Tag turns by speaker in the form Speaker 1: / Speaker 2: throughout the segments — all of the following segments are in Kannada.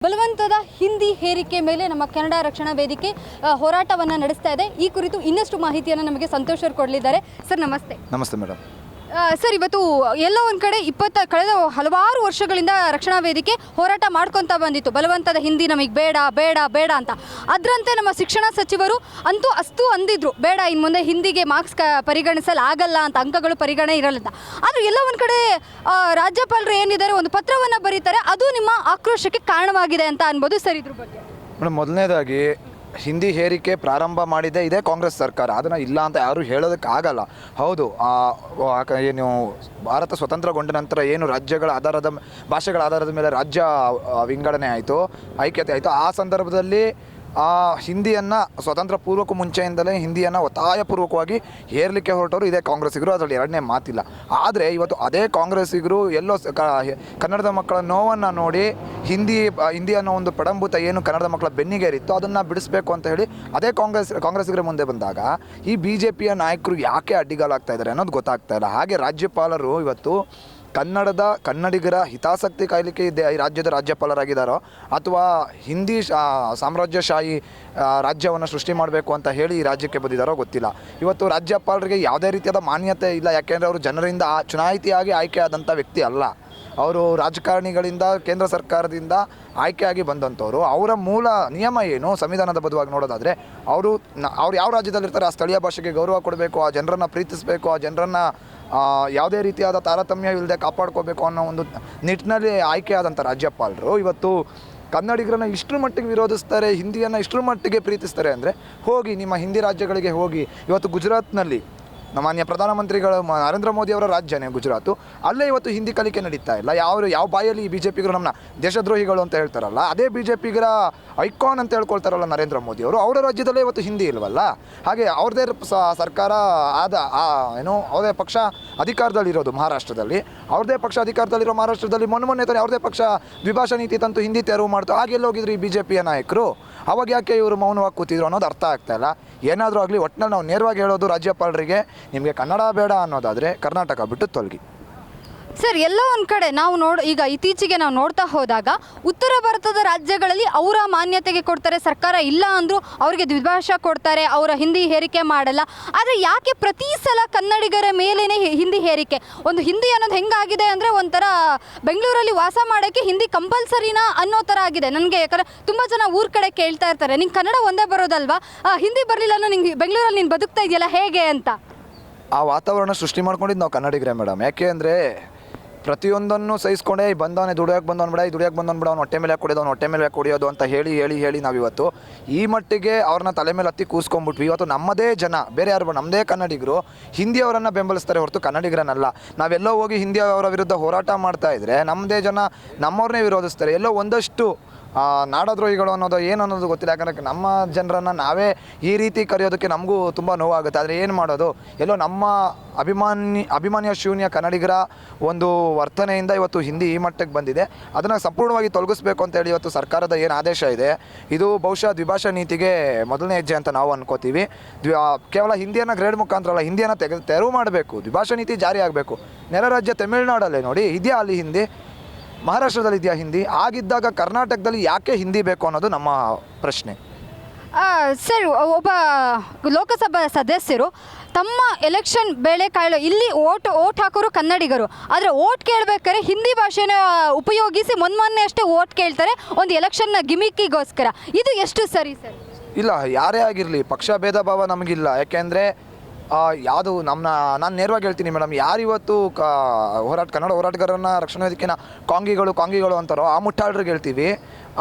Speaker 1: ಬಲವಂತದ ಹಿಂದಿ ಹೇರಿಕೆ ಮೇಲೆ ನಮ್ಮ ಕನ್ನಡ ರಕ್ಷಣಾ ವೇದಿಕೆ ಹೋರಾಟವನ್ನು ನಡೆಸ್ತಾ ಇದೆ. ಈ ಕುರಿತು ಇನ್ನಷ್ಟು ಮಾಹಿತಿಯನ್ನು ನಮಗೆ ಸಂತೋಷ್ ಅವರು ಕೊಡಲಿದ್ದಾರೆ. ಸರ್ ನಮಸ್ತೆ.
Speaker 2: ನಮಸ್ತೆ ಮೇಡಮ್.
Speaker 1: ಸರ್, ಇವತ್ತು ಎಲ್ಲೋ ಒಂದು ಕಡೆ ಕಳೆದ ಹಲವಾರು ವರ್ಷಗಳಿಂದ ರಕ್ಷಣಾ ವೇದಿಕೆ ಹೋರಾಟ ಮಾಡ್ಕೊತಾ ಬಂದಿತ್ತು. ಬಲವಂತದ ಹಿಂದಿ ನಮಗೆ ಬೇಡ ಬೇಡ ಬೇಡ ಅಂತ. ಅದರಂತೆ ನಮ್ಮ ಶಿಕ್ಷಣ ಸಚಿವರು ಅಂತೂ ಅಷ್ಟು ಅಂದಿದ್ರು, ಬೇಡ ಇನ್ನು ಮುಂದೆ ಹಿಂದಿಗೆ ಮಾರ್ಕ್ಸ್ ಪರಿಗಣಿಸಲಾಗಲ್ಲ ಅಂತ, ಅಂಕಗಳು ಪರಿಗಣನೆ ಇರಲ್ಲ ಅಂತ. ಆದರೆ ಎಲ್ಲೋ ಒಂದು ಕಡೆ ರಾಜ್ಯಪಾಲರು ಏನಿದ್ದಾರೆ ಒಂದು ಪತ್ರವನ್ನು ಬರೀತಾರೆ, ಅದು ನಿಮ್ಮ ಆಕ್ರೋಶಕ್ಕೆ ಕಾರಣವಾಗಿದೆ ಅಂತ ಅನ್ಬೋದು. ಸರ್, ಇದ್ರ ಬಗ್ಗೆ
Speaker 2: ಮೇಡಮ್, ಮೊದಲನೇದಾಗಿ ಹಿಂದಿ ಹೇರಿಕೆ ಪ್ರಾರಂಭ ಮಾಡಿದೆ ಇದೇ ಕಾಂಗ್ರೆಸ್ ಸರ್ಕಾರ. ಅದನ್ನು ಇಲ್ಲ ಅಂತ ಯಾರೂ ಹೇಳೋದಕ್ಕಾಗಲ್ಲ. ಹೌದು, ಏನು ಭಾರತ ಸ್ವತಂತ್ರಗೊಂಡ ನಂತರ ಏನು ರಾಜ್ಯಗಳ ಆಧಾರದ ಭಾಷೆಗಳ ಆಧಾರದ ಮೇಲೆ ರಾಜ್ಯ ವಿಂಗಡಣೆ ಆಯಿತು, ಐಕ್ಯತೆ ಆಯಿತು, ಆ ಸಂದರ್ಭದಲ್ಲಿ ಹಿಂದಿಯನ್ನು ಸ್ವತಂತ್ರ ಪೂರ್ವಕ್ಕೂ ಮುಂಚೆಯಿಂದಲೇ ಹಿಂದಿಯನ್ನು ಒತ್ತಾಯಪೂರ್ವಕವಾಗಿ ಹೇರಲಿಕ್ಕೆ ಹೊರಟವರು ಇದೇ ಕಾಂಗ್ರೆಸ್ಸಿಗರು, ಅದರಲ್ಲಿ ಎರಡನೇ ಮಾತಿಲ್ಲ. ಆದರೆ ಇವತ್ತು ಅದೇ ಕಾಂಗ್ರೆಸ್ಸಿಗರು ಎಲ್ಲೋ ಕನ್ನಡದ ಮಕ್ಕಳ ನೋವನ್ನು ನೋಡಿ ಹಿಂದಿ ಅನ್ನೋ ಒಂದು ಪಡಂಭೂತ ಏನು ಕನ್ನಡದ ಮಕ್ಕಳ ಬೆನ್ನಿಗೇರಿತ್ತು ಅದನ್ನು ಬಿಡಿಸಬೇಕು ಅಂತ ಹೇಳಿ ಅದೇ ಕಾಂಗ್ರೆಸ್ಸಿಗರ ಮುಂದೆ ಬಂದಾಗ ಈ BJPಯ ನಾಯಕರು ಯಾಕೆ ಅಡ್ಡಿಗಾಲಾಗ್ತಾ ಇದ್ದಾರೆ ಅನ್ನೋದು ಗೊತ್ತಾಗ್ತಾ ಇಲ್ಲ. ಹಾಗೆ ರಾಜ್ಯಪಾಲರು ಇವತ್ತು ಕನ್ನಡಿಗರ ಹಿತಾಸಕ್ತಿ ಕಾಯಲಿಕ್ಕೆ ಈ ರಾಜ್ಯದ ರಾಜ್ಯಪಾಲರಾಗಿದ್ದಾರೋ ಅಥವಾ ಹಿಂದಿ ಸಾಮ್ರಾಜ್ಯಶಾಹಿ ರಾಜ್ಯವನ್ನು ಸೃಷ್ಟಿ ಮಾಡಬೇಕು ಅಂತ ಹೇಳಿ ಈ ರಾಜ್ಯಕ್ಕೆ ಬಂದಿದ್ದಾರೋ ಗೊತ್ತಿಲ್ಲ. ಇವತ್ತು ರಾಜ್ಯಪಾಲರಿಗೆ ಯಾವುದೇ ರೀತಿಯಾದ ಮಾನ್ಯತೆ ಇಲ್ಲ. ಯಾಕೆಂದರೆ ಅವರು ಜನರಿಂದ ಚುನಾಯಿತಿಯಾಗಿ ಆಯ್ಕೆಯಾದಂಥ ವ್ಯಕ್ತಿ ಅಲ್ಲ. ಅವರು ರಾಜಕಾರಣಿಗಳಿಂದ, ಕೇಂದ್ರ ಸರ್ಕಾರದಿಂದ ಆಯ್ಕೆಯಾಗಿ ಬಂದಂಥವ್ರು. ಅವರ ಮೂಲ ನಿಯಮ ಏನು, ಸಂವಿಧಾನದ ಬದ್ಧವಾಗಿ ನೋಡೋದಾದರೆ ಅವ್ರು ಯಾವ ರಾಜ್ಯದಲ್ಲಿರ್ತಾರೆ ಆ ಸ್ಥಳೀಯ ಭಾಷೆಗೆ ಗೌರವ ಕೊಡಬೇಕು, ಆ ಜನರನ್ನು ಪ್ರೀತಿಸಬೇಕು, ಆ ಜನರನ್ನು ಯಾವುದೇ ರೀತಿಯಾದ ತಾರತಮ್ಯ ಇಲ್ಲದೆ ಕಾಪಾಡ್ಕೋಬೇಕು ಅನ್ನೋ ಒಂದು ನಿಟ್ಟಿನಲ್ಲಿ ಆಯ್ಕೆಯಾದಂಥ ರಾಜ್ಯಪಾಲರು ಇವತ್ತು ಕನ್ನಡಿಗರನ್ನು ಇಷ್ಟರ ಮಟ್ಟಿಗೆ ವಿರೋಧಿಸ್ತಾರೆ, ಹಿಂದಿಯನ್ನು ಇಷ್ಟರ ಮಟ್ಟಿಗೆ ಪ್ರೀತಿಸ್ತಾರೆ. ಅಂದರೆ ಹೋಗಿ ನಿಮ್ಮ ಹಿಂದಿ ರಾಜ್ಯಗಳಿಗೆ ಹೋಗಿ. ಇವತ್ತು ಗುಜರಾತ್ನಲ್ಲಿ ಮಾನ್ಯ ಪ್ರಧಾನಮಂತ್ರಿಗಳು ನರೇಂದ್ರ ಮೋದಿ ಅವರ ರಾಜ್ಯನೇ ಗುಜರಾತು, ಅಲ್ಲೇ ಇವತ್ತು ಹಿಂದಿ ಕಲಿಕೆ ನಡೀತಾ ಇಲ್ಲ. ಯಾವ ಬಾಯಲ್ಲಿ ಈ BJPಗರು ನಮ್ಮನ್ನ ದೇಶದ್ರೋಹಿಗಳು ಅಂತ ಹೇಳ್ತಾರಲ್ಲ, ಅದೇ BJPಗರ ಐಕಾನ್ ಅಂತ ಹೇಳ್ಕೊಳ್ತಾರಲ್ಲ ನರೇಂದ್ರ ಮೋದಿ ಅವರು, ಅವರ ರಾಜ್ಯದಲ್ಲೇ ಇವತ್ತು ಹಿಂದಿ ಇಲ್ವಲ್ಲ. ಹಾಗೆ ಅವ್ರದ್ದೇ ಸರ್ಕಾರ ಅವ್ರದ್ದೇ ಪಕ್ಷ ಅಧಿಕಾರದಲ್ಲಿರೋದು ಮಹಾರಾಷ್ಟ್ರದಲ್ಲಿ, ಅವ್ರದ್ದೇ ಪಕ್ಷ ಅಧಿಕಾರದಲ್ಲಿರೋ ಮಹಾರಾಷ್ಟ್ರದಲ್ಲಿ ಮೊನ್ನೆ ತಾನೇ ಅವ್ರದ್ದೇ ಪಕ್ಷ ದ್ವಿಭಾಷಾ ನೀತಿ ತಂತು ಹಿಂದಿ ತೆರವು ಮಾಡ್ತು. ಹಾಗೆಲ್ಲ ಹೋಗಿದ್ರು ಈ BJPಯ ನಾಯಕರು. ಅವಾಗ ಯಾಕೆ ಇವರು ಮೌನವಾಗಿ ಕೂತಿದ್ರು ಅನ್ನೋದು ಅರ್ಥ ಆಗ್ತಾ ಇಲ್ಲ. ಏನಾದರೂ ಆಗಲಿ, ಒಟ್ಟಿನಲ್ಲಿ ನಾವು ನೇರವಾಗಿ ಹೇಳೋದು ರಾಜ್ಯಪಾಲರಿಗೆ, ನಿಮಗೆ ಕನ್ನಡ ಬೇಡ ಅನ್ನೋದಾದರೆ ಕರ್ನಾಟಕ ಬಿಟ್ಟು ತೊಲಗಿ.
Speaker 1: ಸರ್, ಎಲ್ಲೋ ಒಂದು ಕಡೆ ಈಗ ಇತ್ತೀಚೆಗೆ ನಾವು ನೋಡ್ತಾ ಹೋದಾಗ ಉತ್ತರ ಭಾರತದ ರಾಜ್ಯಗಳಲ್ಲಿ ಅವರ ಮಾನ್ಯತೆಗೆ ಕೊಡ್ತಾರೆ, ಸರ್ಕಾರ ಇಲ್ಲ ಅಂದರೂ ಅವರಿಗೆ ದ್ವಿಭಾಷಾ ಕೊಡ್ತಾರೆ, ಅವರ ಹಿಂದಿ ಹೇರಿಕೆ ಮಾಡಲ್ಲ. ಆದರೆ ಯಾಕೆ ಪ್ರತಿ ಸಲ ಕನ್ನಡಿಗರ ಮೇಲೇ ಹಿಂದಿ ಹೇರಿಕೆ? ಒಂದು ಹಿಂದಿ ಅನ್ನೋದು ಹೆಂಗಾಗಿದೆ ಅಂದರೆ ಒಂಥರ ಬೆಂಗಳೂರಲ್ಲಿ ವಾಸ ಮಾಡೋಕ್ಕೆ ಹಿಂದಿ ಕಂಪಲ್ಸರಿನಾ ಅನ್ನೋ ಥರ ಆಗಿದೆ ನನಗೆ. ಯಾಕಂದರೆ ತುಂಬ ಜನ ಊರ ಕಡೆ ಕೇಳ್ತಾ ಇರ್ತಾರೆ, ನಿಂಗೆ ಕನ್ನಡ ಒಂದೇ ಬರೋದಲ್ವಾ, ಹಿಂದಿ ಬರಲಿಲ್ಲ ಅನ್ನೋ ನಿಂಗೆ ಬೆಂಗಳೂರಲ್ಲಿ ನೀನು ಬದುಕ್ತಾ ಇದೆಯಲ್ಲ ಹೇಗೆ ಅಂತ.
Speaker 2: ಆ ವಾತಾವರಣ ಸೃಷ್ಟಿ ಮಾಡ್ಕೊಂಡಿದ್ದು ನಾವು ಕನ್ನಡಿಗರೇ ಮೇಡಮ್. ಯಾಕೆ ಅಂದರೆ ಪ್ರತಿಯೊಂದನ್ನು ಸಹಿಸ್ಕೊಂಡೇ ಬಂದವನೇ ದುಡಿಯೋಕೆ ಬಂದವನು ಬಿಡ, ಈ ದುಡಿಯೋಕೆ ಬಂದವನು ಬಿಡ, ಅವ್ನು ಹೊಟ್ಟೆ ಮೇಲೆ ಕುಡಿಯೋದು, ಹೊಟ್ಟೆ ಮೇಲೆ ಕುಡಿಯೋದು ಅಂತ ಹೇಳಿ ನಾವಿವತ್ತು ಈ ಮಟ್ಟಿಗೆ ಅವ್ರನ್ನ ತಲೆ ಮೇಲೆ ಹತ್ತಿ ಕೂಸ್ಕೊಂಡ್ಬಿಟ್ವಿ. ಇವತ್ತು ನಮ್ಮದೇ ಜನ, ಬೇರೆ ಯಾರು ನಮ್ಮದೇ ಕನ್ನಡಿಗರು ಹಿಂದಿ ಅವರನ್ನು ಬೆಂಬಲಿಸ್ತಾರೆ ಹೊರತು ಕನ್ನಡಿಗರನ್ನಲ್ಲ. ನಾವೆಲ್ಲೋ ಹೋಗಿ ಹಿಂದಿ ಅವರ ವಿರುದ್ಧ ಹೋರಾಟ ಮಾಡ್ತಾ ಇದ್ರೆ ನಮ್ಮದೇ ಜನ ನಮ್ಮವ್ರನ್ನೇ ವಿರೋಧಿಸ್ತಾರೆ. ಎಲ್ಲೋ ಒಂದಷ್ಟು ನಾಡದ್ರೋಹಿಗಳು ಅನ್ನೋದು ಏನು ಅನ್ನೋದು ಗೊತ್ತಿಲ್ಲ. ಯಾಕಂದರೆ ನಮ್ಮ ಜನರನ್ನು ನಾವೇ ಈ ರೀತಿ ಕರೆಯೋದಕ್ಕೆ ನಮಗೂ ತುಂಬ ನೋವಾಗುತ್ತೆ. ಆದರೆ ಏನು ಮಾಡೋದು, ಎಲ್ಲೋ ನಮ್ಮ ಅಭಿಮಾನಿಯ ಶೂನ್ಯ ಕನ್ನಡಿಗರ ಒಂದು ವರ್ತನೆಯಿಂದ ಇವತ್ತು ಹಿಂದಿ ಈ ಮಟ್ಟಕ್ಕೆ ಬಂದಿದೆ. ಅದನ್ನು ಸಂಪೂರ್ಣವಾಗಿ ತೊಲಗಿಸ್ಬೇಕು ಅಂತೇಳಿ ಇವತ್ತು ಸರ್ಕಾರದ ಏನು ಆದೇಶ ಇದೆ, ಇದು ಬಹುಶಃ ದ್ವಿಭಾಷಾ ನೀತಿಗೆ ಮೊದಲನೇ ಹೆಜ್ಜೆ ಅಂತ ನಾವು ಅನ್ಕೋತೀವಿ. ಕೇವಲ ಹಿಂದಿಯನ್ನು ಗ್ರೇಡ್ ಮುಖಾಂತರ ಅಲ್ಲ, ಹಿಂದಿಯನ್ನು ತೆರವು ಮಾಡಬೇಕು, ದ್ವಿಭಾಷಾ ನೀತಿ ಜಾರಿ ಆಗಬೇಕು. ನೆಲ ರಾಜ್ಯ ತಮಿಳುನಾಡಲ್ಲೇ ನೋಡಿ ಇದೆಯಾ ಅಲ್ಲಿ ಹಿಂದಿ, ಮಹಾರಾಷ್ಟ್ರದಲ್ಲಿ ಇದೆಯಾ ಹಿಂದಿ? ಆಗಿದ್ದಾಗ ಕರ್ನಾಟಕದಲ್ಲಿ ಯಾಕೆ ಹಿಂದಿ ಬೇಕು ಅನ್ನೋದು ನಮ್ಮ ಪ್ರಶ್ನೆ.
Speaker 1: ಸರ್, ಒಬ್ಬ ಲೋಕಸಭಾ ಸದಸ್ಯರು ತಮ್ಮ ಎಲೆಕ್ಷನ್ ಬೇಳೆ ಕಾಯಲು ಇಲ್ಲಿ ಓಟ್ ಹಾಕೋರು ಕನ್ನಡಿಗರು, ಆದರೆ ಓಟ್ ಕೇಳಬೇಕಾದ್ರೆ ಹಿಂದಿ ಭಾಷೆನ ಉಪಯೋಗಿಸಿ ಮೊನ್ನೆ ಅಷ್ಟೇ ಓಟ್ ಕೇಳ್ತಾರೆ ಒಂದು ಎಲೆಕ್ಷನ್ನ ಗಿಮಿಕ್ಕಿಗೋಸ್ಕರ. ಇದು ಎಷ್ಟು ಸರಿ ಸರ್? ಇಲ್ಲ,
Speaker 2: ಯಾರೇ ಆಗಿರಲಿ ಪಕ್ಷ ಭೇದ ಭಾವ ನಮಗಿಲ್ಲ. ಯಾಕೆಂದರೆ ಯಾವುದು ನಾನು ನೇರವಾಗಿ ಹೇಳ್ತೀನಿ ಮೇಡಮ್, ಯಾರಿವತ್ತು ಕನ್ನಡ ಹೋರಾಟಗಾರರನ್ನ ರಕ್ಷಣಾ ವೇದಿಕೆನ ಕಾಂಗಿಗಳು ಅಂತಾರೋ ಆ ಮುಟ್ಟಾಳ್ರಿಗೆ ಹೇಳ್ತೀವಿ,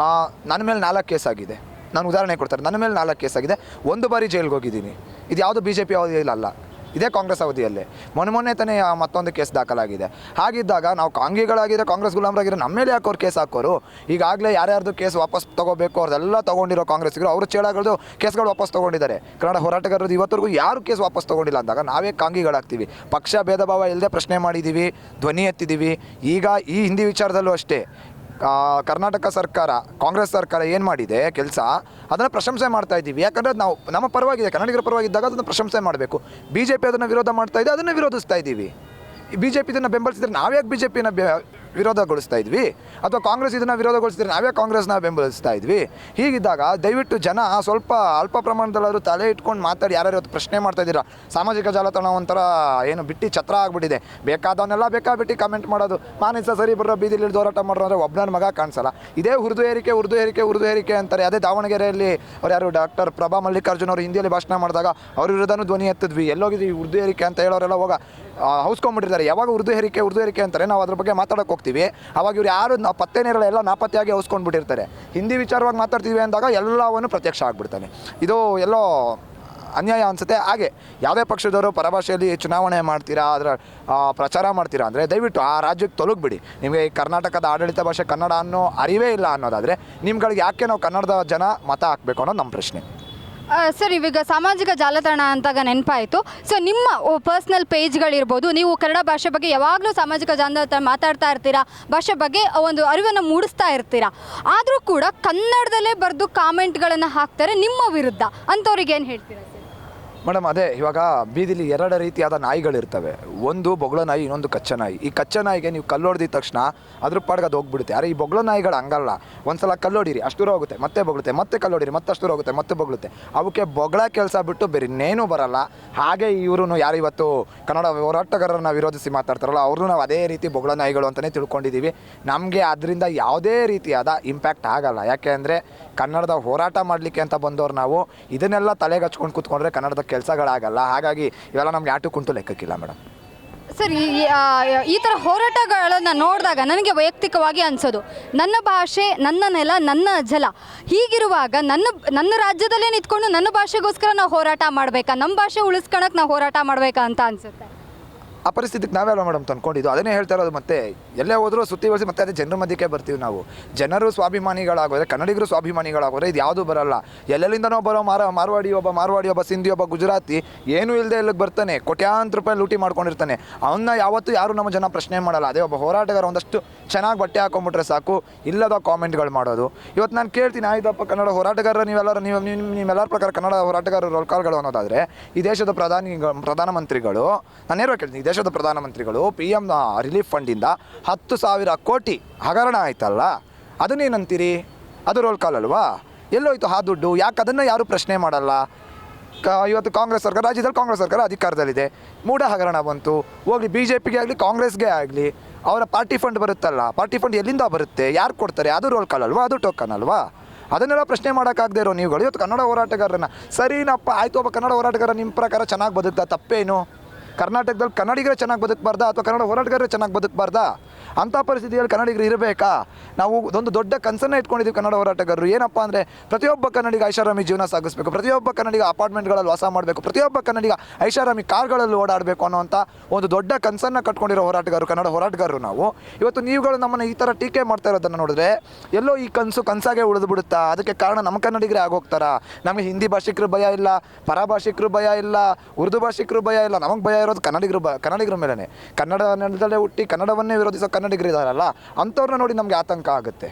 Speaker 2: ನನ್ನ ಮೇಲೆ 4 ಕೇಸ್ ಆಗಿದೆ. ನಾನು ಉದಾಹರಣೆ ಕೊಡ್ತಾರೆ, ನನ್ನ ಮೇಲೆ 4 ಕೇಸ್ ಆಗಿದೆ, 1 ಬಾರಿ ಜೈಲಿಗೆ ಹೋಗಿದ್ದೀನಿ. ಇದು ಯಾವುದು BJP ಅವಧಿಯಲ್ಲ, ಇದೇ ಕಾಂಗ್ರೆಸ್ ಅವಧಿಯಲ್ಲೇ ಮೊನ್ನೆ ತಾನೇ ಮತ್ತೊಂದು ಕೇಸ್ ದಾಖಲಾಗಿದೆ. ಹಾಗಿದ್ದಾಗ ನಾವು ಕಾಂಗಿಗಳಾಗಿರೋ ಕಾಂಗ್ರೆಸ್ ಗುಲಾಮರಾಗಿರೋ ನಮ್ಮ ಮೇಲೆ ಯಾಕೆ ಅವ್ರು ಕೇಸ್ ಹಾಕೋರು? ಈಗಾಗಲೇ ಯಾರ್ಯಾರ್ದು ಕೇಸ್ ವಾಪಸ್ ತೊಗೋಬೇಕು ಅವ್ರದ್ದೆಲ್ಲ ತೊಗೊಂಡಿರೋ ಕಾಂಗ್ರೆಸ್ಸಿಗರು ಅವರು ಚೇಳಾಗಳದ್ದು ಕೇಸ್ಗಳು ವಾಪಸ್ ತೊಗೊಂಡಿದ್ದಾರೆ. ಕನ್ನಡ ಹೋರಾಟಗಾರರದ್ದು ಇವತ್ತರೆಗೂ ಯಾರು ಕೇಸ್ ವಾಪಸ್ ತೊಗೊಂಡಿಲ್ಲ ಅಂದಾಗ ನಾವೇ ಕಾಂಗಿಗಳಾಗ್ತೀವಿ. ಪಕ್ಷ ಭೇದ ಭಾವ ಇಲ್ಲದೆ ಪ್ರಶ್ನೆ ಮಾಡಿದ್ದೀವಿ, ಧ್ವನಿ ಎತ್ತಿದ್ದೀವಿ. ಈಗ ಈ ಹಿಂದಿ ವಿಚಾರದಲ್ಲೂ ಅಷ್ಟೇ ಕರ್ನಾಟಕ ಸರ್ಕಾರ, ಕಾಂಗ್ರೆಸ್ ಸರ್ಕಾರ ಏನು ಮಾಡಿದೆ ಕೆಲಸ, ಅದನ್ನು ಪ್ರಶಂಸೆ ಮಾಡ್ತಾ ಇದ್ದೀವಿ. ಯಾಕಂದರೆ ನಾವು ನಮ್ಮ ಪರವಾಗಿದೆ, ಕನ್ನಡಿಗರ ಪರವಾಗಿದ್ದಾಗ ಅದನ್ನು ಪ್ರಶಂಸೆ ಮಾಡಬೇಕು. BJP ಅದನ್ನು ವಿರೋಧ ಮಾಡ್ತಾ ಇದೆ, ಅದನ್ನು ವಿರೋಧಿಸ್ತಾ ಇದ್ದೀವಿ. BJP ಇದನ್ನು ಬೆಂಬಲಿಸಿದ್ರೆ ನಾವ್ಯಾಕೆ BJPನ ವಿರೋಧಗೊಳಿಸ್ತಾ ಇದ್ವಿ, ಅಥವಾ ಕಾಂಗ್ರೆಸ್ ಇದನ್ನು ವಿರೋಧಗೊಳಿಸಿದ್ರೆ ನಾವೇ ಕಾಂಗ್ರೆಸ್ನ ಬೆಂಬಲಿಸ್ತಾ ಇದ್ವಿ. ಹೀಗಿದ್ದಾಗ ದಯವಿಟ್ಟು ಜನ ಸ್ವಲ್ಪ ಅಲ್ಪ ಪ್ರಮಾಣದಲ್ಲಾದರೂ ತಲೆ ಇಟ್ಕೊಂಡು ಮಾತಾಡಿ. ಯಾರ್ಯಾರು ಇವತ್ತು ಪ್ರಶ್ನೆ ಮಾಡ್ತಾ ಇದ್ದೀರಾ, ಸಾಮಾಜಿಕ ಜಾಲತಾಣ ಒಂಥರ ಏನು ಬಿಟ್ಟು ಛತ್ರ ಆಗಿಬಿಟ್ಟಿದೆ. ಬೇಕಾದವನ್ನೆಲ್ಲ ಬೇಕಾಬಿಟ್ಟು ಕಮೆಂಟ್ ಮಾಡೋದು, ಮಾನಿಸ ಸರಿ ಬರೋ ಬೀದಿಲಿ ಹಿಡಿದು ಹೋರಾಟ ಮಾಡೋರು ಅಂದರೆ ಒಬ್ಬನ ಮಗ ಕಾಣಿಸಲ್ಲ. ಇದೇ ಉರ್ದು ಹೇರಿಕೆ ಅಂತಾರೆ. ಅದೇ ದಾವಣಗೆರೆಯಲ್ಲಿ ಅವ್ರು ಯಾರು ಡಾಕ್ಟರ್ ಪ್ರಭಾ ಮಲ್ಲಿಕಾರ್ಜುನ್ ಅವರು ಹಿಂದಿಯಲ್ಲಿ ಭಾಷಣ ಮಾಡಿದಾಗ ಅವ್ರ ವಿರುದ್ಧನೂ ಧ್ವನಿ ಎತ್ತಿದ್ವಿ. ಎಲ್ಲೋಗಿದ್ವಿ ಉರ್ದು ಹೇರಿಕೆ ಅಂತ ಹೇಳೋರೆಲ್ಲ ಹೋಗ ಹೌಸ್ಕೊಂಡ್ಬಿಟ್ಟಿದ್ದಾರೆ. ಯಾವಾಗ ಉರ್ದು ಹೇರಿಕೆ ಅಂತಾರೆ ನಾವು ಅದ್ರ ಬಗ್ಗೆ ಮಾತಾಡೋಕೆ ಹೋಗ್ತೀವಿ, ಅವಾಗ ಇವ್ರು ಯಾರು ಪತ್ತೆನೇ ಇರಲ್ಲ, ಎಲ್ಲ ನಾಪತ್ತೆಯಾಗಿ ಹೌಸ್ಕೊಂಡ್ಬಿಟ್ಟಿರ್ತಾರೆ. ಹಿಂದಿ ವಿಚಾರವಾಗಿ ಮಾತಾಡ್ತೀವಿ ಅಂದಾಗ ಎಲ್ಲವನ್ನು ಪ್ರತ್ಯಕ್ಷ ಆಗ್ಬಿಡ್ತಾನೆ. ಇದು ಎಲ್ಲೋ ಅನ್ಯಾಯ ಅನಿಸುತ್ತೆ. ಹಾಗೆ ಯಾವುದೇ ಪಕ್ಷದವರು ಪರಭಾಷೆಯಲ್ಲಿ ಚುನಾವಣೆ ಮಾಡ್ತೀರಾ, ಅದರ ಪ್ರಚಾರ ಮಾಡ್ತೀರಾ ಅಂದರೆ ದಯವಿಟ್ಟು ಆ ರಾಜ್ಯಕ್ಕೆ ತೊಲಗಿಬಿಡಿ. ನಿಮಗೆ ಈ ಕರ್ನಾಟಕದ ಆಡಳಿತ ಭಾಷೆ ಕನ್ನಡ ಅನ್ನೋ ಅರಿವೇ ಇಲ್ಲ ಅನ್ನೋದಾದರೆ ನಿಮ್ಗಳಿಗೆ ಯಾಕೆ ನಾವು ಕನ್ನಡದ ಜನ ಮತ ಹಾಕಬೇಕು ಅನ್ನೋದು ನಮ್ಮ ಪ್ರಶ್ನೆ.
Speaker 1: ಸರ್, ಇವಾಗ ಸಾಮಾಜಿಕ ಜಾಲತಾಣ ಅಂತಾಗ ನೆನಪಾಯಿತು. ಸೊ ನಿಮ್ಮ ಪರ್ಸ್ನಲ್ ಪೇಜ್ಗಳಿರ್ಬೋದು, ನೀವು ಕನ್ನಡ ಭಾಷೆ ಬಗ್ಗೆ ಯಾವಾಗಲೂ ಸಾಮಾಜಿಕ ಜಾಲತಾಣ ಮಾತಾಡ್ತಾ ಇರ್ತೀರಾ, ಭಾಷೆ ಬಗ್ಗೆ ಒಂದು ಅರಿವನ್ನು ಮೂಡಿಸ್ತಾ ಇರ್ತೀರಾ. ಆದರೂ ಕೂಡ ಕನ್ನಡದಲ್ಲೇ ಬರೆದು ಕಾಮೆಂಟ್ಗಳನ್ನು ಹಾಕ್ತಾರೆ ನಿಮ್ಮ ವಿರುದ್ಧ. ಅಂಥವ್ರಿಗೆ ಏನು ಹೇಳ್ತೀರಾ ಸರ್?
Speaker 2: ಮೇಡಮ್, ಅದೇ ಇವಾಗ ಬೀದಿಲಿ ಎರಡು ರೀತಿಯಾದ ನಾಯಿಗಳಿರ್ತವೆ. ಒಂದು ಬೊಗಳ ನಾಯಿ, ಇನ್ನೊಂದು ಕಚ್ಚ ನಾಯಿ. ಈ ಕಚ್ಚ ನಾಯಿಗೆ ನೀವು ಕಲ್ಲೊಡೆದಿದ ತಕ್ಷಣ ಅದ್ರ ಪಾಡ್ಗೆ ಅದು ಹೋಗ್ಬಿಡುತ್ತೆ. ಆದರೆ ಈ ಬೊಗಳ ನಾಯಿಗಳು ಹಂಗಲ್ಲ. ಒಂದ್ಸಲ ಕಲ್ಲೊಡಿರಿ ಅಷ್ಟು ದೂರ ಹೋಗುತ್ತೆ, ಮತ್ತೆ ಬೊಗಳುತ್ತೆ, ಮತ್ತೆ ಕಲ್ಲೊಡಿರಿ ಮತ್ತೆ ಅಷ್ಟು ದೂರ ಹೋಗುತ್ತೆ, ಮತ್ತೆ ಬೊಗಳುತ್ತೆ. ಅವಕ್ಕೆ ಬೊಗಳ ಕೆಲಸ ಬಿಟ್ಟು ಬೇರೆ ಇನ್ನೇನೂ ಬರಲ್ಲ. ಹಾಗೆ ಇವರು ಯಾರು ಇವತ್ತು ಕನ್ನಡ ಹೋರಾಟಗಾರರನ್ನ ವಿರೋಧಿಸಿ ಮಾತಾಡ್ತಾರಲ್ಲ, ಅವ್ರನ್ನೂ ನಾವು ಅದೇ ರೀತಿ ಬೊಗಳ ನಾಯಿಗಳು ಅಂತಲೇ ತಿಳ್ಕೊಂಡಿದ್ದೀವಿ. ನಮಗೆ ಅದರಿಂದ ಯಾವುದೇ ರೀತಿಯಾದ ಇಂಪ್ಯಾಕ್ಟ್ ಆಗಲ್ಲ. ಯಾಕೆ ಅಂದರೆ ಕನ್ನಡದ ಹೋರಾಟ ಮಾಡಲಿಕ್ಕೆ ಅಂತ ಬಂದವ್ರು ನಾವು. ಇದನ್ನೆಲ್ಲ ತಲೆಗೆ ಹಚ್ಕೊಂಡು ಕೂತ್ಕೊಂಡ್ರೆ ಕನ್ನಡದ ಕೆಲಸಗಳಾಗಲ್ಲ. ಹಾಗಾಗಿ ಇವೆಲ್ಲ ನಮ್ಗೆ ಯಾಟು ಕುಂಟು ಲೆಕ್ಕಕ್ಕಿಲ್ಲ ಮೇಡಮ್.
Speaker 1: ಸರ್, ಈ ಥರ ಹೋರಾಟಗಳನ್ನು ನೋಡಿದಾಗ ನನಗೆ ವೈಯಕ್ತಿಕವಾಗಿ ಅನಿಸೋದು, ನನ್ನ ಭಾಷೆ, ನನ್ನ ನೆಲ, ನನ್ನ ಜಲ. ಹೀಗಿರುವಾಗ ನನ್ನ ರಾಜ್ಯದಲ್ಲೇ ನಿಂತ್ಕೊಂಡು ನನ್ನ ಭಾಷೆಗೋಸ್ಕರ ನಾವು ಹೋರಾಟ ಮಾಡಬೇಕಾ, ನಮ್ಮ ಭಾಷೆ ಉಳಿಸ್ಕೊಳಕ್ಕೆ ನಾವು ಹೋರಾಟ ಮಾಡಬೇಕಾ ಅಂತ ಅನಿಸುತ್ತೆ.
Speaker 2: ಆ ಪರಿಸ್ಥಿತಿಗೆ ನಾವೆಲ್ಲ ಮೇಡಮ್ ತಂದ್ಕೊಂಡಿದ್ದು. ಅದನ್ನೇ ಹೇಳ್ತಾ ಇರೋದು. ಮತ್ತೆ ಎಲ್ಲೇ ಹೋದರೂ ಸುತ್ತಿ ಬಳಸಿ ಮತ್ತೆ ಅದೇ ಜನರ ಮಧ್ಯಕ್ಕೆ ಬರ್ತೀವಿ ನಾವು. ಜನರು ಸ್ವಾಭಿಮಾನಿಗಳಾಗೋದ್ರೆ, ಕನ್ನಡಿಗರು ಸ್ವಾಭಿಮಾನಿಗಳಾಗೋದ್ರೆ ಇದು ಯಾವುದೂ ಬರಲ್ಲ. ಎಲ್ಲೆಲ್ಲಿಂದನೋ ಬರೋ ಮಾರ್ವಾಡಿ ಒಬ್ಬ ಸಿಂಧಿ ಒಬ್ಬ ಗುಜರಾತಿ ಏನೂ ಇಲ್ಲದೆ ಇಲ್ಲಿಗೆ ಬರ್ತಾನೆ, ಕೋಟ್ಯಾಂತರ ರೂಪಾಯಿ ಲೂಟಿ ಮಾಡ್ಕೊಂಡಿರ್ತಾನೆ. ಅವನ್ನ ಯಾವತ್ತೂ ಯಾರು ನಮ್ಮ ಜನ ಪ್ರಶ್ನೆ ಮಾಡಲ್ಲ. ಅದೇ ಒಬ್ಬ ಹೋರಾಟಗಾರ ಒಂದಷ್ಟು ಚೆನ್ನಾಗಿ ಬಟ್ಟೆ ಹಾಕೊಂಡ್ಬಿಟ್ರೆ ಸಾಕು, ಇಲ್ಲದ ಕಾಮೆಂಟ್ಗಳು ಮಾಡೋದು. ಇವತ್ತು ನಾನು ಕೇಳ್ತೀನಿ, ಆಯ್ತಪ್ಪ ಕನ್ನಡ ಹೋರಾಟಗಾರರು ನೀವೆಲ್ಲರ ಪ್ರಕಾರ ಕನ್ನಡ ಹೋರಾಟಗಾರರು ರೋಲ್ಕಾಲ್ಗಳು ಅನ್ನೋದಾದರೆ, ಈ ದೇಶದ ಪ್ರಧಾನಮಂತ್ರಿಗಳು, ನಾನು ನೇರವಾಗಿ ಕೇಳ್ತೀನಿ, ಈ ದೇಶದ ಪ್ರಧಾನಮಂತ್ರಿಗಳು PM ರಿಲೀಫ್ ಫಂಡಿಂದ 10,000 ಕೋಟಿ ಹಗರಣ ಆಯ್ತಲ್ಲ, ಅದನ್ನೇನಂತೀರಿ? ಅದು ರೋಲ್ ಕಾಲ್ ಅಲ್ವಾ? ಎಲ್ಲೋಯ್ತು ಆ ದುಡ್ಡು? ಯಾಕೆ ಅದನ್ನು ಯಾರೂ ಪ್ರಶ್ನೆ ಮಾಡಲ್ಲ? ಇವತ್ತು ಕಾಂಗ್ರೆಸ್ ಸರ್ಕಾರ, ರಾಜ್ಯದಲ್ಲಿ ಕಾಂಗ್ರೆಸ್ ಸರ್ಕಾರ ಅಧಿಕಾರದಲ್ಲಿದೆ, ಮೂಢ ಹಗರಣ ಬಂತು. ಹೋಗಲಿ BJPಗೆ ಆಗಲಿ ಕಾಂಗ್ರೆಸ್ಗೆ ಆಗಲಿ ಅವರ ಪಾರ್ಟಿ ಫಂಡ್ ಬರುತ್ತಲ್ಲ, ಪಾರ್ಟಿ ಫಂಡ್ ಎಲ್ಲಿಂದ ಬರುತ್ತೆ, ಯಾರು ಕೊಡ್ತಾರೆ? ಅದು ರೋಲ್ ಕಾಲ್ ಅಲ್ವಾ? ಅದು ಟೋಕನ್ ಅಲ್ವಾ? ಅದನ್ನೆಲ್ಲ ಪ್ರಶ್ನೆ ಮಾಡೋಕ್ಕಾಗದೇ ಇರೋ ನೀವುಗಳು ಇವತ್ತು ಕನ್ನಡ ಹೋರಾಟಗಾರರನ್ನ, ಸರಿನಪ್ಪ ಆಯಿತು, ಒಬ್ಬ ಕನ್ನಡ ಹೋರಾಟಗಾರ ನಿಮ್ಮ ಪ್ರಕಾರ ಚೆನ್ನಾಗಿ ಬದುಕ್ತಾ, ತಪ್ಪೇನು? ಕರ್ನಾಟಕದಲ್ಲಿ ಕನ್ನಡಿಗರೇ ಚೆನ್ನಾಗಿ ಬದುಕಬಾರ್ದಾ, ಅಥವಾ ಕನ್ನಡ ಹೋರಾಟಗಾರರೇ ಚೆನ್ನಾಗಿ ಬದುಕಬಾರ್ದಾ? ಅಂಥ ಪರಿಸ್ಥಿತಿಯಲ್ಲಿ ಕನ್ನಡಿಗರು ಇರಬೇಕಾ? ನಾವು ಒಂದು ದೊಡ್ಡ ಕನಸನ್ನು ಇಟ್ಕೊಂಡಿದ್ದೀವಿ ಕನ್ನಡ ಹೋರಾಟಗಾರರು. ಏನಪ್ಪ ಅಂದರೆ ಪ್ರತಿಯೊಬ್ಬ ಕನ್ನಡಿಗ ಐಷಾರಾಮಿ ಜೀವನ ಸಾಗಿಸಬೇಕು, ಪ್ರತಿಯೊಬ್ಬ ಕನ್ನಡಿಗ ಅಪಾರ್ಟ್ಮೆಂಟ್ಗಳಲ್ಲಿ ವಾಸ ಮಾಡಬೇಕು, ಪ್ರತಿಯೊಬ್ಬ ಕನ್ನಡಿಗ ಐಷಾರಾಮಿ ಕಾರ್ಗಳಲ್ಲಿ ಓಡಾಡಬೇಕು ಅನ್ನೋಂಥ ಒಂದು ದೊಡ್ಡ ಕನಸನ್ನು ಕಟ್ಕೊಂಡಿರೋ ಹೋರಾಟಗಾರರು ಕನ್ನಡ ಹೋರಾಟಗಾರರು ನಾವು. ಇವತ್ತು ನೀವುಗಳು ನಮ್ಮನ್ನು ಈ ಥರ ಟೀಕೆ ಮಾಡ್ತಾ ಇರೋದನ್ನು ನೋಡಿದ್ರೆ ಎಲ್ಲೋ ಈ ಕನಸಾಗೆ ಉಳಿದು ಬಿಡುತ್ತಾ? ಅದಕ್ಕೆ ಕಾರಣ ನಮ್ಮ ಕನ್ನಡಿಗರೇ ಆಗೋಗ್ತಾರಾ? ನಮಗೆ ಹಿಂದಿ ಭಾಷಿಕರು ಭಯ ಇಲ್ಲ, ಪರಭಾಷಿಕರು ಭಯ ಇಲ್ಲ, ಉರ್ದು ಭಾಷಿಕರು ಭಯ ಇಲ್ಲ. ನಮಗೆ ಭಯ ಇರೋದು ಕನ್ನಡಿಗರ ಮೇಲೇ. ಕನ್ನಡ ನೆಲದಲ್ಲೇ ಹುಟ್ಟಿ ಕನ್ನಡವನ್ನೇ ವಿರೋಧಿಸೋ ಕನ್ನಡಿಗರು ಇದ್ದಾರಲ್ಲ, ಅಂಥವ್ರನ್ನ ನೋಡಿ ನಮಗೆ ಆತಂಕ ಆಗುತ್ತೆ.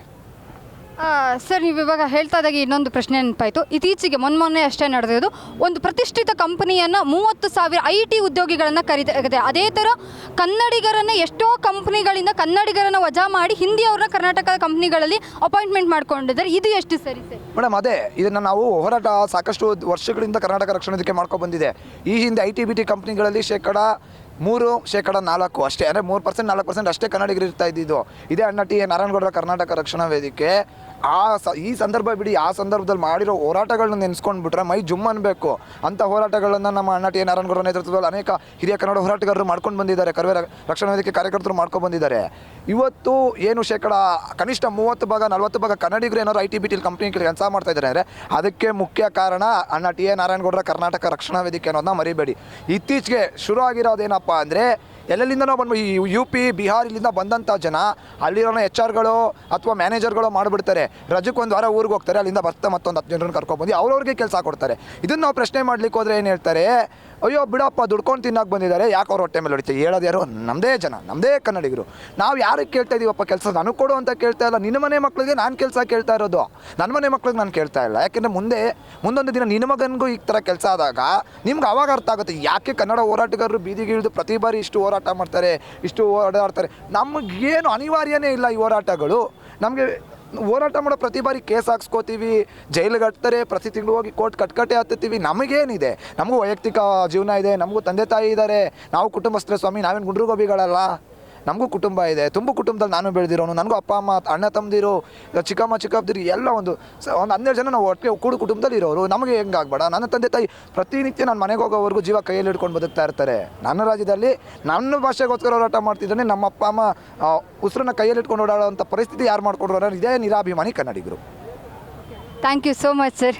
Speaker 1: ಸರ್, ನೀವು ಇವಾಗ ಹೇಳ್ತಾ ಇದ್ದಾಗ ಇನ್ನೊಂದು ಪ್ರಶ್ನೆ ನೆನಪಾಯಿತು. ಇತ್ತೀಚೆಗೆ ಮೊನ್ನೆ ಅಷ್ಟೇ ನಡೆದಿದ್ದು, ಒಂದು ಪ್ರತಿಷ್ಠಿತ ಕಂಪನಿಯನ್ನು 30,000 IT ಉದ್ಯೋಗಿಗಳನ್ನು ಕರೀತಾರೆ. ಅದೇ ಥರ ಕನ್ನಡಿಗರನ್ನು ಎಷ್ಟೋ ಕಂಪ್ನಿಗಳಿಂದ ಕನ್ನಡಿಗರನ್ನು ವಜಾ ಮಾಡಿ ಹಿಂದಿಯವ್ರನ್ನ ಕರ್ನಾಟಕದ ಕಂಪ್ನಿಗಳಲ್ಲಿ ಅಪಾಯಿಂಟ್ಮೆಂಟ್ ಮಾಡ್ಕೊಂಡಿದ್ದಾರೆ. ಇದು ಎಷ್ಟು ಸರಿ ಸರ್? ಮೇಡಮ್,
Speaker 2: ಅದೇ ಇದನ್ನು ನಾವು ಹೋರಾಟ ಸಾಕಷ್ಟು ವರ್ಷಗಳಿಂದ ಕರ್ನಾಟಕ ರಕ್ಷಣಾ ವೇದಿಕೆ ಮಾಡ್ಕೊಬಂದಿದೆ. ಈ ಹಿಂದೆ IT-BT ಕಂಪ್ನಿಗಳಲ್ಲಿ 3%-4% ಅಷ್ಟೇ, ಅಂದರೆ 3% 4% ಅಷ್ಟೇ ಕನ್ನಡಿಗರು ಇರ್ತಾ ಇದ್ದಿದ್ದು. ಇದೇ ಅಣ್ಣ T. A. ನಾರಾಯಣಗೌಡರ ಕರ್ನಾಟಕ ರಕ್ಷಣಾ ವೇದಿಕೆ ಈ ಸಂದರ್ಭ ಬಿಡಿ, ಆ ಸಂದರ್ಭದಲ್ಲಿ ಮಾಡಿರೋ ಹೋರಾಟಗಳನ್ನ ನೆನೆಸ್ಕೊಂಡ್ಬಿಟ್ರೆ ಮೈ ಜುಮ್ ಅನ್ಬೇಕು. ಅಂಥ ಹೋರಾಟಗಳನ್ನು ನಮ್ಮ ಅಣ್ಣ T. A. ನಾರಾಯಣಗೌಡರ ನೇತೃತ್ವದಲ್ಲಿ ಅನೇಕ ಹಿರಿಯ ಕನ್ನಡ ಹೋರಾಟಗಾರರು ಮಾಡ್ಕೊಂಡು ಬಂದಿದ್ದಾರೆ, ಕರ್ವೆ ರಕ್ಷಣಾ ವೇದಿಕೆ ಕಾರ್ಯಕರ್ತರು ಮಾಡ್ಕೊಂಡು ಬಂದಿದ್ದಾರೆ. ಇವತ್ತು ಏನು ಕನಿಷ್ಠ 30%-40% ಕನ್ನಡಿಗರು ಏನಾದ್ರು IT-BT ಕಂಪ್ನಿ ಕೆಲಸ ಮಾಡ್ತಾ ಇದ್ದಾರೆ ಅಂದರೆ ಅದಕ್ಕೆ ಮುಖ್ಯ ಕಾರಣ ಅಣ್ಣ T. A. ನಾರಾಯಣಗೌಡರ ಕರ್ನಾಟಕ ರಕ್ಷಣಾ ವೇದಿಕೆ ಅನ್ನೋದನ್ನ ಮರಿಬೇಡಿ. ಇತ್ತೀಚೆಗೆ ಶುರು ಆಗಿರೋದೇನಪ್ಪ ಅಂದರೆ ಎಲ್ಲೆಲ್ಲಿಂದನೋ ಬಂದು ಈ UP ಬಿಹಾರ್ ಇಲ್ಲಿಂದ ಬಂದಂಥ ಜನ ಅಲ್ಲಿರೋ HR ಅಥವಾ ಮ್ಯಾನೇಜರ್ಗಳು ಮಾಡಿಬಿಡ್ತಾರೆ. ರಜಕ್ಕೆ ಒಂದು ವಾರ ಊರಿಗೆ ಹೋಗ್ತಾರೆ, ಅಲ್ಲಿಂದ ಬರ್ತಾ ಮತ್ತೊಂದು 10 ಜನರನ್ನು ಕರ್ಕೊಬಂದು ಅವ್ರವ್ರಿಗೆ ಕೆಲಸ ಕೊಡ್ತಾರೆ. ಇದನ್ನು ನಾವು ಪ್ರಶ್ನೆ ಮಾಡ್ಲಿಕ್ಕೆ ಹೋದರೆ ಏನು ಹೇಳ್ತಾರೆ, ಅಯ್ಯೋ ಬಿಡಪ್ಪ ದುಡ್ಕೊಂಡು ತಿನ್ನಕ್ಕೆ ಬಂದಿದ್ದಾರೆ, ಯಾಕೆ ಅವ್ರ ಹೊಟ್ಟೆ ಮೇಲೆ ಹೊಡಿತೀವಿ? ಹೇಳೋದು ಯಾರು? ನಮ್ಮದೇ ಜನ, ನಮ್ಮದೇ ಕನ್ನಡಿಗರು. ನಾವು ಯಾರಿಗೆ ಕೇಳ್ತಾ ಇದೀವಪ್ಪ ಕೆಲಸ? ನನಗೆ ಕೊಡು ಅಂತ ಕೇಳ್ತಾ ಇಲ್ಲ. ನಿನ್ನ ಮನೆ ಮಕ್ಕಳಿಗೆ ನಾನು ಕೆಲಸ ಕೇಳ್ತಾ ಇರೋದು, ನನ್ನ ಮನೆ ಮಕ್ಳಿಗೆ ನಾನು ಕೇಳ್ತಾ ಇಲ್ಲ. ಯಾಕೆಂದರೆ ಮುಂದೊಂದು ದಿನ ನಿನ್ನ ಮಗನಿಗೂ ಈ ಥರ ಕೆಲಸ ಆದಾಗ ನಿಮ್ಗೆ ಅವಾಗ ಅರ್ಥ ಆಗುತ್ತೆ ಯಾಕೆ ಕನ್ನಡ ಹೋರಾಟಗಾರರು ಬೀದಿಗೆ ಇಳಿದು ಪ್ರತಿ ಬಾರಿ ಇಷ್ಟು ಹೋರಾಟ ಮಾಡ್ತಾರೆ, ಇಷ್ಟು ಓಡಾಡ್ತಾರೆ. ನಮಗೇನು ಅನಿವಾರ್ಯನೇ ಇಲ್ಲ ಈ ಹೋರಾಟಗಳು. ನಮಗೆ ಹೋರಾಟ ಮಾಡೋ ಪ್ರತಿ ಬಾರಿ ಕೇಸ್ ಹಾಕ್ಸ್ಕೋತೀವಿ, ಜೈಲಿಗೆ ಹಟ್ತಾರೆ, ಪ್ರತಿ ತಿಂಗಳು ಹೋಗಿ ಕೋರ್ಟ್ ಕಟ್ಕಟ್ಟೆ ಹತ್ತುತ್ತೀವಿ. ನಮಗೇನಿದೆ? ನಮಗೂ ವೈಯಕ್ತಿಕ ಜೀವನ ಇದೆ, ನಮಗೂ ತಂದೆ ತಾಯಿ ಇದ್ದಾರೆ, ನಾವು ಕುಟುಂಬಸ್ಥರೇ ಸ್ವಾಮಿ, ನಾವೇನು ಗುಂಡ್ರು ಗೋಬಿಗಳಲ್ಲ. ನಮಗೂ ಕುಟುಂಬ ಇದೆ, ತುಂಬ ಕುಟುಂಬದಲ್ಲಿ ನಾನು ಬೆಳೆದಿರೋನು, ನನಗೂ ಅಪ್ಪ ಅಮ್ಮ, ಅಣ್ಣ ತಮ್ಮದಿರು, ಚಿಕ್ಕಮ್ಮ ಚಿಕ್ಕಪ್ಪದಿರು ಎಲ್ಲ ಒಂದು 12 ಜನ ನಾವು ಒಟ್ಟಿಗೆ ಕೂಡು ಕುಟುಂಬದಲ್ಲಿ ಇರೋರು. ನಮಗೆ ಹೆಂಗಾಗ್ಬೇಡ? ನನ್ನ ತಂದೆ ತಾಯಿ ಪ್ರತಿನಿತ್ಯ ನಾನು ಮನೆಗೆ ಹೋಗೋವರೆಗೂ ಜೀವ ಕೈಯಲ್ಲಿ ಹಿಡ್ಕೊಂಡು ಬದುಕ್ತಾ ಇರ್ತಾರೆ. ನನ್ನ ರಾಜ್ಯದಲ್ಲಿ ನನ್ನ ಭಾಷೆಗೋಸ್ಕರ ಹೋರಾಟ ಮಾಡ್ತಿದ್ದಾನೆ, ನಮ್ಮ ಅಪ್ಪ ಅಮ್ಮ ಉಸಿರನ್ನ ಕೈಯಲ್ಲಿ ಇಟ್ಕೊಂಡು ಓಡಾಡೋವಂಥ ಪರಿಸ್ಥಿತಿ ಯಾರು ಮಾಡ್ಕೊಂಡ್ರು? ಇದೇ ನಿರಾಭಿಮಾನಿ ಕನ್ನಡಿಗರು.
Speaker 1: Thank you so much sir.